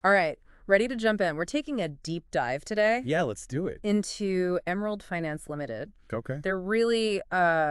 All right, ready to jump in. We're taking a deep dive today Yeah, let's do it. into Emerald Finance Limited. Okay. They're really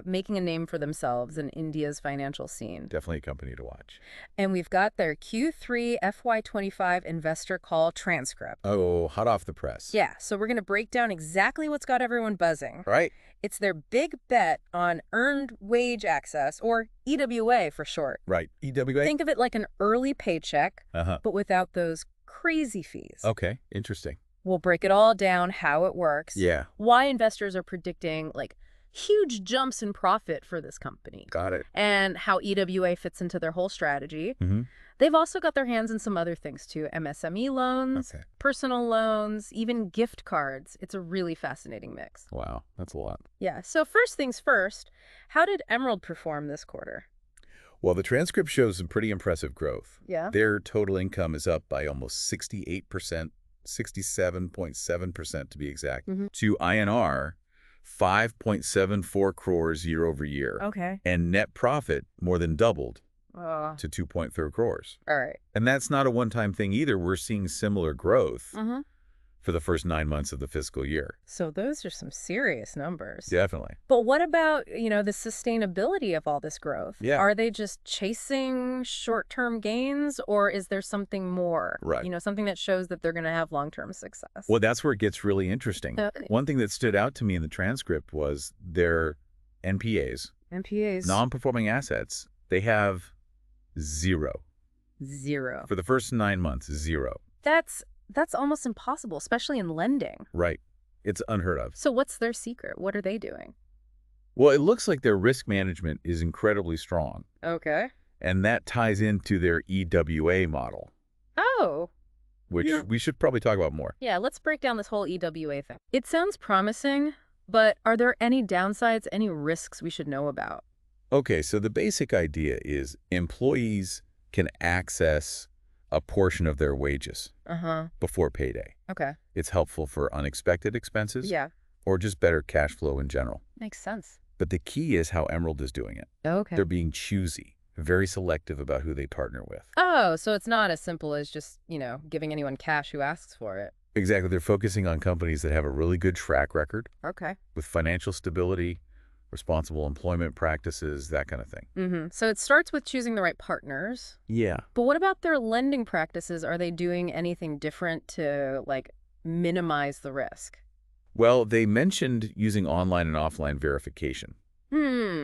making a name for themselves in India's financial scene. Definitely a company to watch. And we've got their Q3 FY25 investor call transcript. Oh, hot off the press. Yeah, so we're going to break down exactly what's got everyone buzzing. Right? It's their big bet on earned wage access, or EWA for short. Right. EWA? Think of it like an early paycheck, Uh-huh. but without those crazy fees. Okay. Interesting. We'll break it all down, how it works, Yeah. why investors are predicting like huge jumps in profit for this company, Got it. and how EWA fits into their whole strategy. Mm-hmm. They've also got their hands in some other things too, MSME loans, Okay. personal loans, even gift cards. It's a really fascinating mix. Wow. That's a lot. Yeah, so first things first, how did Emerald perform this quarter? Well, the transcript shows some pretty impressive growth. Yeah? Their total income is up by almost 68%, 67.7% to be exact, to INR 5.74 crores year over year. Okay. And net profit more than doubled All to 2.3 crores. right. And that's not a one-time thing either. We're seeing similar growth for the first 9 months of the fiscal year. So those are some serious numbers. Definitely. But what about, the sustainability of all this growth? Yeah. Are they just chasing short-term gains, or is there something more? Right. Something that shows that they're going to have long-term success. Well, that's where it gets really interesting. One thing that stood out to me in the transcript was their NPAs, NPAs. non-performing assets. They have zero. Zero. For the first 9 months, zero. That's almost impossible, especially in lending. Right. It's unheard of. So what's their secret? What are they doing? Well, it looks like their risk management is incredibly strong, Okay. and that ties into their EWA model, Oh. which we should probably talk about more. Yeah, let's break down this whole EWA thing. It sounds promising, but are there any downsides, any risks we should know about? Okay, so the basic idea is employees can access a portion of their wages before payday. Okay. It's helpful for unexpected expenses Yeah. or just better cash flow in general. Makes sense. But the key is how Emerald is doing it. Okay. They're being choosy, very selective about who they partner with. Oh, so it's not as simple as just, giving anyone cash who asks for it. Exactly. They're focusing on companies that have a really good track record Okay. with financial stability, responsible employment practices, that kind of thing. So it starts with choosing the right partners. Yeah. But what about their lending practices? Are they doing anything different to, minimize the risk? Well, they mentioned using online and offline verification.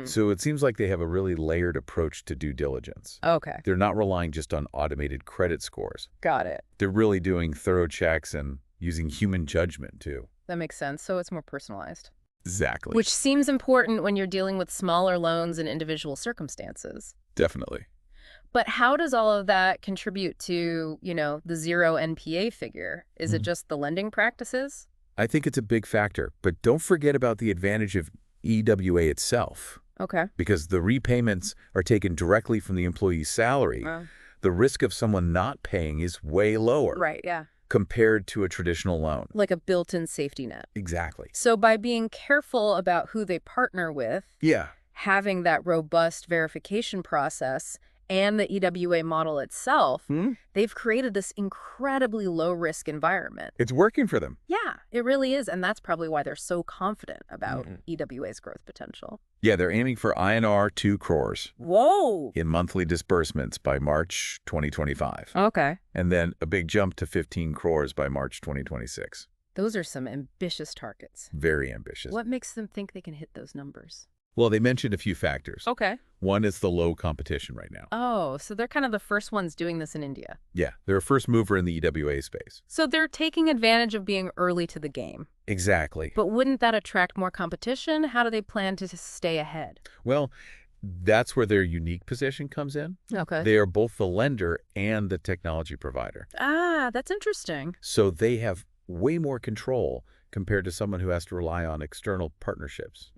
So it seems like they have a really layered approach to due diligence. Okay. They're not relying just on automated credit scores. Got it. They're really doing thorough checks and using human judgment, too. That makes sense. So it's more personalized. Exactly. Which seems important when you're dealing with smaller loans and individual circumstances. Definitely. But how does all of that contribute to, the zero NPA figure? Is it just the lending practices? I think it's a big factor, but don't forget about the advantage of EWA itself. Okay. Because the repayments are taken directly from the employee's salary. The risk of someone not paying is way lower. Right, yeah. Compared to a traditional loan. Like a built-in safety net. Exactly. So by being careful about who they partner with, Yeah. having that robust verification process, and the EWA model itself, they've created this incredibly low-risk environment. It's working for them. Yeah, it really is, and that's probably why they're so confident about EWA's growth potential. Yeah, they're aiming for INR 2 crores Whoa! in monthly disbursements by March 2025. Okay. And then a big jump to 15 crores by March 2026. Those are some ambitious targets. Very ambitious. What makes them think they can hit those numbers? Well, they mentioned a few factors. Okay. One is the low competition right now. Oh, so they're kind of the first ones doing this in India. Yeah, they're a first mover in the EWA space. So they're taking advantage of being early to the game. Exactly. But wouldn't that attract more competition? How do they plan to stay ahead? Well, that's where their unique position comes in. Okay. They are both the lender and the technology provider. Ah, that's interesting. So they have way more control compared to someone who has to rely on external partnerships.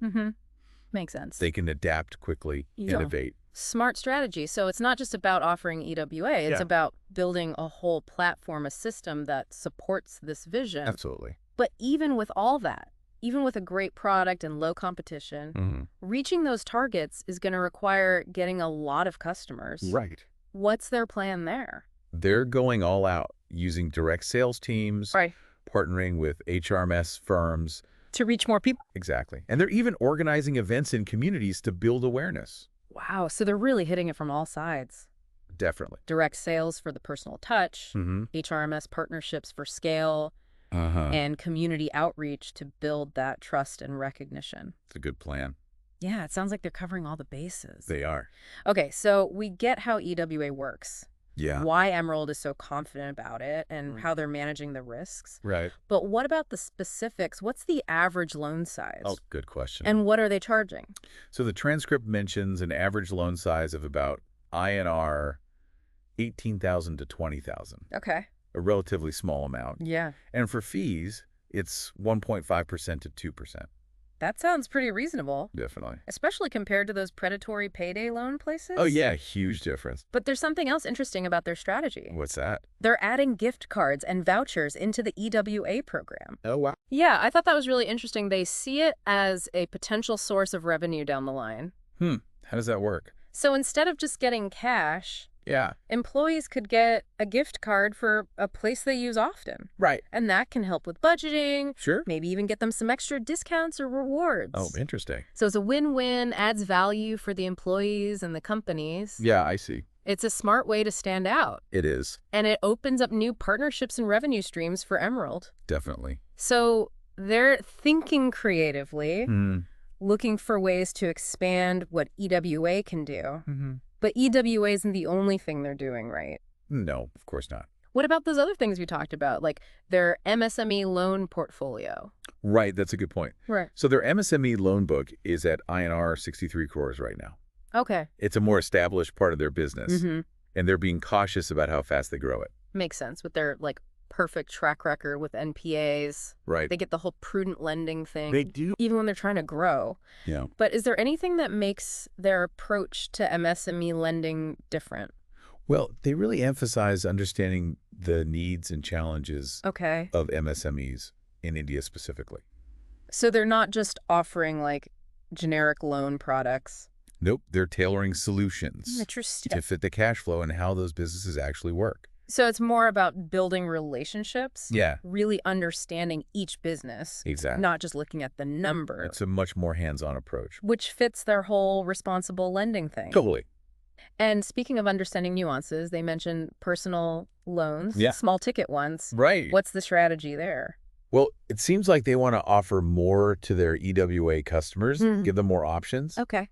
Makes sense. They can adapt quickly, innovate. Smart strategy. So it's not just about offering EWA. It's about building a whole platform, a system that supports this vision. Absolutely. But even with all that, even with a great product and low competition, reaching those targets is going to require getting a lot of customers. Right. What's their plan there? They're going all out, using direct sales teams, Right. partnering with HRMS firms. To reach more people. Exactly. And they're even organizing events in communities to build awareness. Wow, so they're really hitting it from all sides. Definitely. Direct sales for the personal touch, Mm-hmm. HRMS partnerships for scale, Uh-huh. and community outreach to build that trust and recognition. It's a good plan. Yeah, it sounds like they're covering all the bases. They are. Okay, so we get how EWA works, Yeah. why Emerald is so confident about it, and how they're managing the risks. Right. But what about the specifics? What's the average loan size? Oh, good question. And what are they charging? So the transcript mentions an average loan size of about INR 18,000 to 20,000, Okay. a relatively small amount. Yeah. And for fees, it's 1.5% to 2%. That sounds pretty reasonable, Definitely. especially compared to those predatory payday loan places. Oh, yeah, huge difference. But there's something else interesting about their strategy. What's that? They're adding gift cards and vouchers into the EWA program. Oh, wow. Yeah, I thought that was really interesting. They see it as a potential source of revenue down the line. How does that work? So instead of just getting cash, Yeah. employees could get a gift card for a place they use often. Right. And that can help with budgeting, Sure. maybe even get them some extra discounts or rewards. Oh, interesting. So it's a win-win, adds value for the employees and the companies. Yeah, I see. It's a smart way to stand out. It is. And it opens up new partnerships and revenue streams for Emerald. Definitely. So they're thinking creatively, looking for ways to expand what EWA can do. But EWA isn't the only thing they're doing, right? No, of course not. What about those other things we talked about, like their MSME loan portfolio? Right, that's a good point. Right. So their MSME loan book is at INR 63 crores right now. Okay. It's a more established part of their business, and they're being cautious about how fast they grow it. Makes sense with their, perfect track record with NPAs. Right. They get the whole prudent lending thing. They do. Even when they're trying to grow. Yeah. But is there anything that makes their approach to MSME lending different? Well, they really emphasize understanding the needs and challenges Okay. of MSMEs in India specifically. So they're not just offering, generic loan products. Nope, they're tailoring solutions Interesting. to fit the cash flow and how those businesses actually work. So it's more about building relationships. Yeah. Really understanding each business. Exactly. Not just looking at the number. It's a much more hands-on approach. Which fits their whole responsible lending thing. Totally. And speaking of understanding nuances, they mentioned personal loans, Yeah. small ticket ones. Right. What's the strategy there? Well, it seems like they want to offer more to their EWA customers, give them more options. Okay.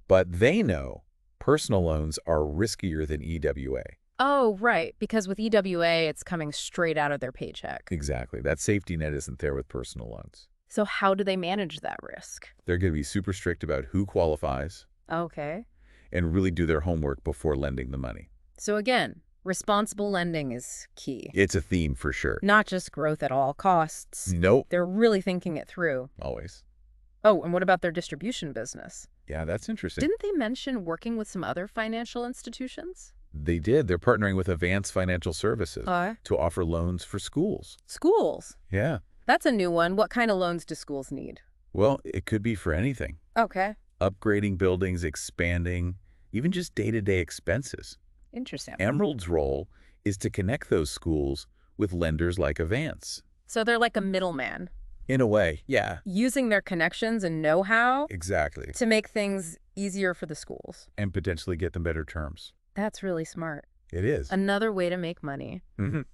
But they know personal loans are riskier than EWA. Oh, right. Because with EWA, it's coming straight out of their paycheck. Exactly. That safety net isn't there with personal loans. So how do they manage that risk? They're going to be super strict about who qualifies Okay. and really do their homework before lending the money. So again, responsible lending is key. It's a theme for sure. Not just growth at all costs. Nope. They're really thinking it through. Always. Oh, and what about their distribution business? Yeah, that's interesting. Didn't they mention working with some other financial institutions? They did. They're partnering with Advanced Financial Services to offer loans for schools. Schools. Yeah. That's a new one. What kind of loans do schools need? Well, it could be for anything. Okay. Upgrading buildings, expanding, even just day-to-day expenses. Interesting. Emerald's role is to connect those schools with lenders like Advance. So they're like a middleman, In a way, yeah. using their connections and know-how Exactly. to make things easier for the schools. And potentially get them better terms. That's really smart. It is. Another way to make money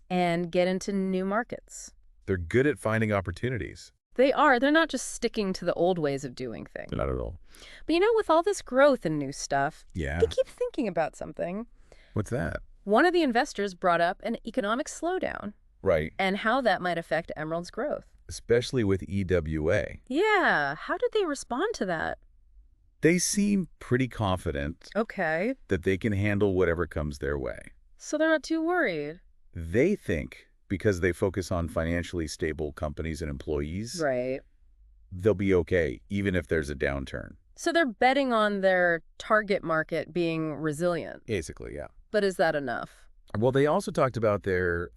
and get into new markets. They're good at finding opportunities. They are. They're not just sticking to the old ways of doing things. Not at all. But with all this growth and new stuff, Yeah. they keep thinking about something. What's that? One of the investors brought up an economic slowdown Right. and how that might affect Emerald's growth. Especially with EWA. Yeah. How did they respond to that? They seem pretty confident Okay. that they can handle whatever comes their way. So they're not too worried. They think because they focus on financially stable companies and employees, Right. they'll be okay, even if there's a downturn. So they're betting on their target market being resilient. Basically, yeah. But is that enough? Well, they also talked about their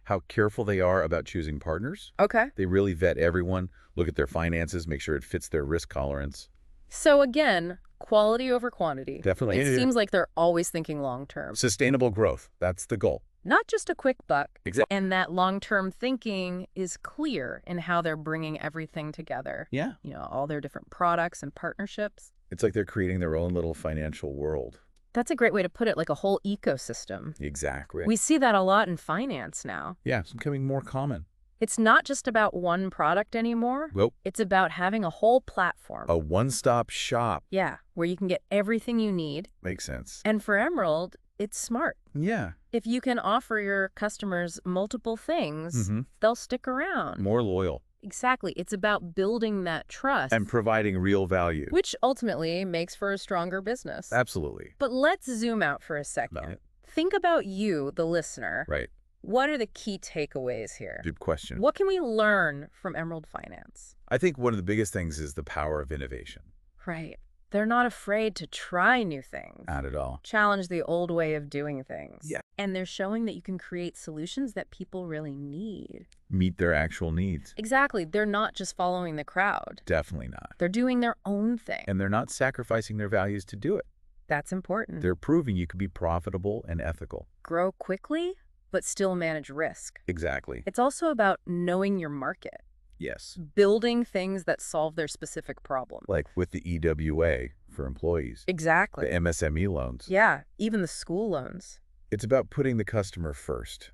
how careful they are about choosing partners. Okay. They really vet everyone, look at their finances, make sure it fits their risk tolerance. So again, Quality over quantity. Definitely. It seems like they're always thinking long-term. Sustainable growth. That's the goal. Not just a quick buck. Exactly. And that long-term thinking is clear in how they're bringing everything together. Yeah. All their different products and partnerships. It's like they're creating their own little financial world. That's a great way to put it, like a whole ecosystem. Exactly. We see that a lot in finance now. Yeah, it's becoming more common. It's not just about one product anymore. Well, it's about having a whole platform. A one-stop shop. Yeah, where you can get everything you need. Makes sense. And for Emerald, it's smart. Yeah. If you can offer your customers multiple things, they'll stick around. More loyal. Exactly. It's about building that trust. And providing real value. Which ultimately makes for a stronger business. Absolutely. But let's zoom out for a second. No. Think about you, the listener. Right. What are the key takeaways here? Good question. What can we learn from Emerald Finance? I think one of the biggest things is the power of innovation. Right. They're not afraid to try new things. Not at all. Challenge the old way of doing things. Yeah. And they're showing that you can create solutions that people really need. Meet their actual needs. Exactly. They're not just following the crowd. Definitely not. They're doing their own thing. And they're not sacrificing their values to do it. That's important. They're proving you can be profitable and ethical. Grow quickly, but still manage risk. Exactly. It's also about knowing your market. Yes. Building things that solve their specific problem. Like with the EWA for employees. Exactly. The MSME loans. Yeah, even the school loans. It's about putting the customer first.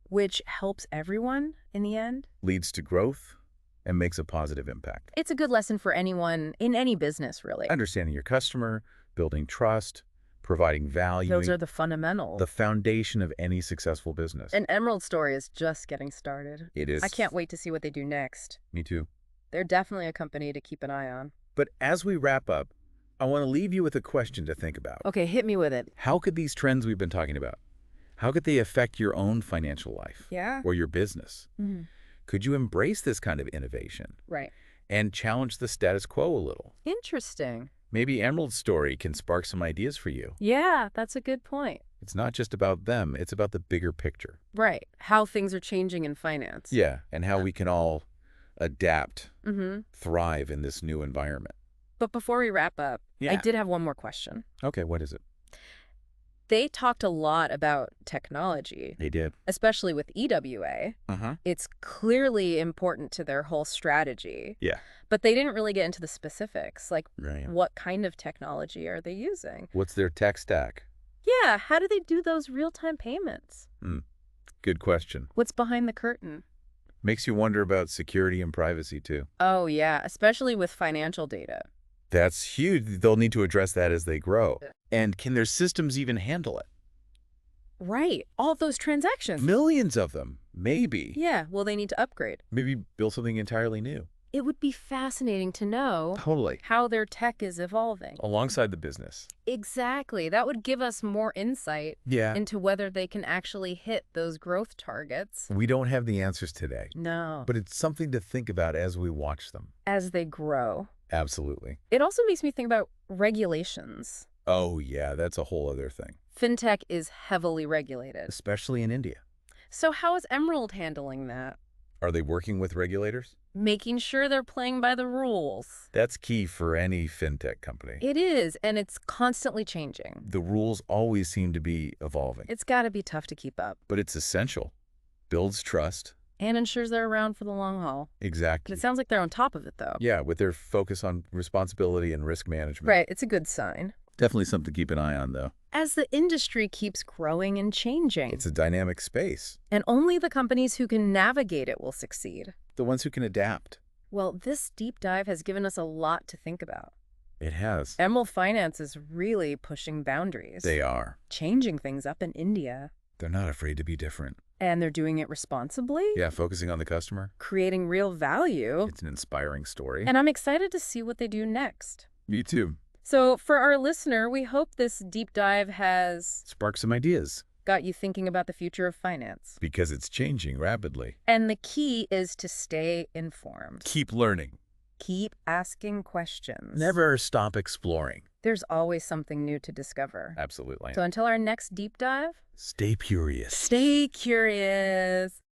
Which helps everyone in the end. Leads to growth and makes a positive impact. It's a good lesson for anyone in any business, really. Understanding your customer, building trust, providing value. Those are the fundamentals. The foundation of any successful business. An Emerald story is just getting started. It is. I can't wait to see what they do next. Me too. They're definitely a company to keep an eye on. But as we wrap up, I want to leave you with a question to think about. Okay, hit me with it. How could these trends we've been talking about, how could they affect your own financial life? Yeah. Or your business? Could you embrace this kind of innovation? Right. And challenge the status quo a little? Interesting. Maybe Emerald's story can spark some ideas for you. Yeah, that's a good point. It's not just about them, it's about the bigger picture. Right. How things are changing in finance. Yeah, and how we can all adapt, thrive in this new environment. But before we wrap up, Yeah. I did have one more question. Okay, what is it? They talked a lot about technology. They did. Especially with EWA. It's clearly important to their whole strategy. Yeah. But they didn't really get into the specifics, like Right. what kind of technology are they using? What's their tech stack? Yeah, how do they do those real-time payments? Good question. What's behind the curtain? Makes you wonder about security and privacy, too. Oh, yeah, especially with financial data. That's huge. They'll need to address that as they grow. And can their systems even handle it? Right, all those transactions. Millions of them, maybe. Yeah, well, they need to upgrade. Maybe build something entirely new. It would be fascinating to know Totally. how their tech is evolving. Alongside the business. Exactly. That would give us more insight Yeah. into whether they can actually hit those growth targets. We don't have the answers today, No. but it's something to think about as we watch them. As they grow. Absolutely. It also makes me think about regulations. Oh, yeah, that's a whole other thing. Fintech is heavily regulated. Especially in India. So how is Emerald handling that? Are they working with regulators? Making sure they're playing by the rules. That's key for any fintech company. It is, and it's constantly changing. The rules always seem to be evolving. It's got to be tough to keep up. But it's essential. Builds trust. And ensures they're around for the long haul. Exactly. But it sounds like they're on top of it, though. Yeah, with their focus on responsibility and risk management. Right, it's a good sign. Definitely something to keep an eye on, though. As the industry keeps growing and changing. It's a dynamic space. And only the companies who can navigate it will succeed. The ones who can adapt. Well, this deep dive has given us a lot to think about. It has. Emerald Finance is really pushing boundaries. They are. Changing things up in India. They're not afraid to be different. And they're doing it responsibly. Yeah, focusing on the customer. Creating real value. It's an inspiring story. And I'm excited to see what they do next. Me too. So for our listener, we hope this deep dive has Spark some ideas. Got you thinking about the future of finance. Because it's changing rapidly. And the key is to stay informed. Keep learning. Keep asking questions. Never stop exploring. There's always something new to discover. Absolutely. So until our next deep dive, Stay curious. stay curious.